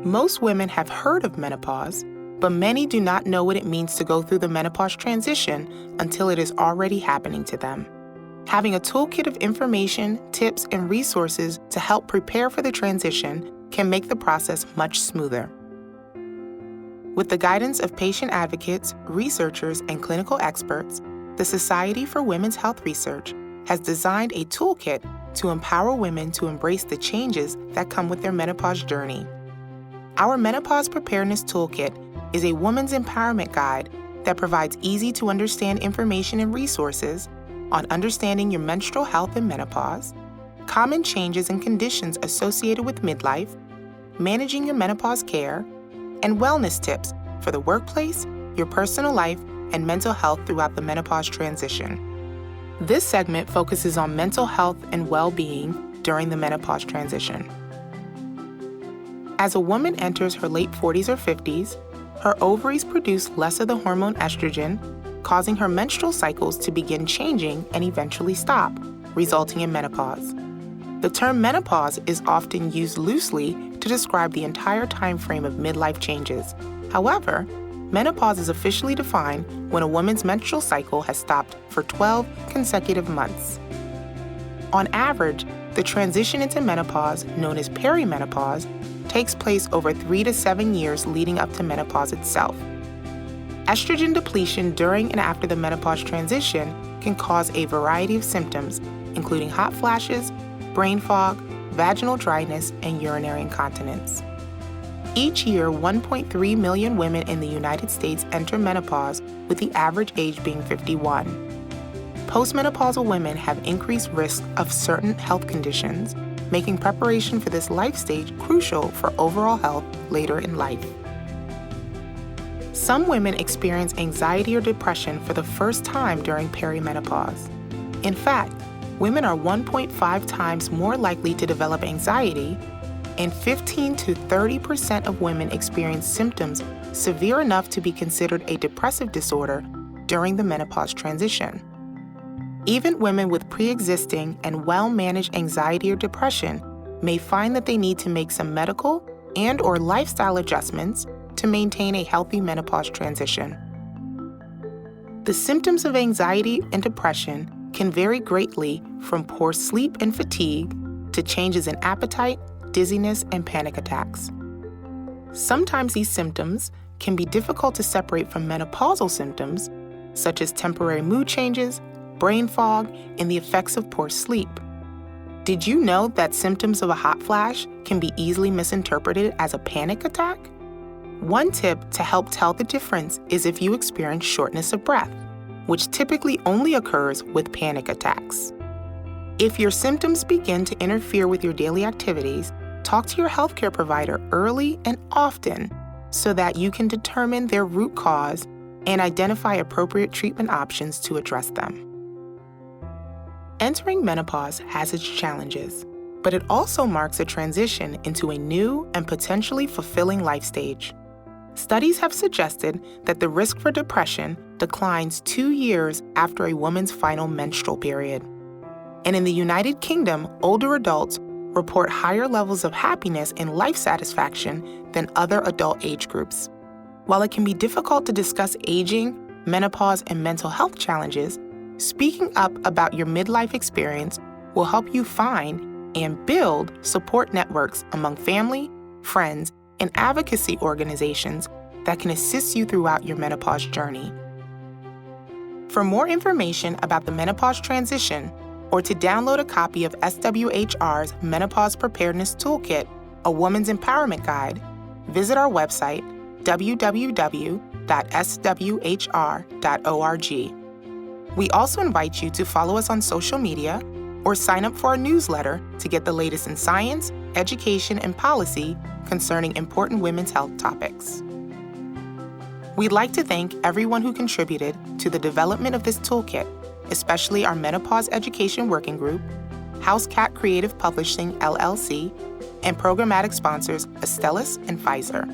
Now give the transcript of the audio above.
Most women have heard of menopause, but many do not know what it means to go through the menopause transition until it is already happening to them. Having a toolkit of information, tips, and resources to help prepare for the transition can make the process much smoother. With the guidance of patient advocates, researchers, and clinical experts, the Society for Women's Health Research has designed a toolkit to empower women to embrace the changes that come with their menopause journey. Our Menopause Preparedness Toolkit is a woman's empowerment guide that provides easy-to-understand information and resources on understanding your menstrual health and menopause, common changes and conditions associated with midlife, managing your menopause care, and wellness tips for the workplace, your personal life, and mental health throughout the menopause transition. This segment focuses on mental health and well-being during the menopause transition. As a woman enters her late 40s or 50s, her ovaries produce less of the hormone estrogen, causing her menstrual cycles to begin changing and eventually stop, resulting in menopause. The term menopause is often used loosely to describe the entire time frame of midlife changes. However, menopause is officially defined when a woman's menstrual cycle has stopped for 12 consecutive months. On average, the transition into menopause, known as perimenopause, takes place over 3 to 7 years leading up to menopause itself. Estrogen depletion during and after the menopause transition can cause a variety of symptoms, including hot flashes, brain fog, vaginal dryness, and urinary incontinence. Each year, 1.3 million women in the United States enter menopause, with the average age being 51. Postmenopausal women have increased risk of certain health conditions, making preparation for this life stage crucial for overall health later in life. Some women experience anxiety or depression for the first time during perimenopause. In fact, women are 1.5 times more likely to develop anxiety, and 15 to 30% of women experience symptoms severe enough to be considered a depressive disorder during the menopause transition. Even women with pre-existing and well-managed anxiety or depression may find that they need to make some medical and/or lifestyle adjustments to maintain a healthy menopause transition. The symptoms of anxiety and depression can vary greatly from poor sleep and fatigue to changes in appetite, dizziness, and panic attacks. Sometimes these symptoms can be difficult to separate from menopausal symptoms, such as temporary mood changes, brain fog, and the effects of poor sleep. Did you know that symptoms of a hot flash can be easily misinterpreted as a panic attack? One tip to help tell the difference is if you experience shortness of breath, which typically only occurs with panic attacks. If your symptoms begin to interfere with your daily activities, talk to your healthcare provider early and often so that you can determine their root cause and identify appropriate treatment options to address them. Entering menopause has its challenges, but it also marks a transition into a new and potentially fulfilling life stage. Studies have suggested that the risk for depression declines 2 years after a woman's final menstrual period. And in the United Kingdom, older adults report higher levels of happiness and life satisfaction than other adult age groups. While it can be difficult to discuss aging, menopause, and mental health challenges, speaking up about your midlife experience will help you find and build support networks among family, friends, and advocacy organizations that can assist you throughout your menopause journey. For more information about the menopause transition, or to download a copy of SWHR's Menopause Preparedness Toolkit, a woman's empowerment guide, visit our website, www.swhr.org. We also invite you to follow us on social media or sign up for our newsletter to get the latest in science, education, and policy concerning important women's health topics. We'd like to thank everyone who contributed to the development of this toolkit, especially our Menopause Education Working Group, House Cat Creative Publishing, LLC, and programmatic sponsors Astellas and Pfizer.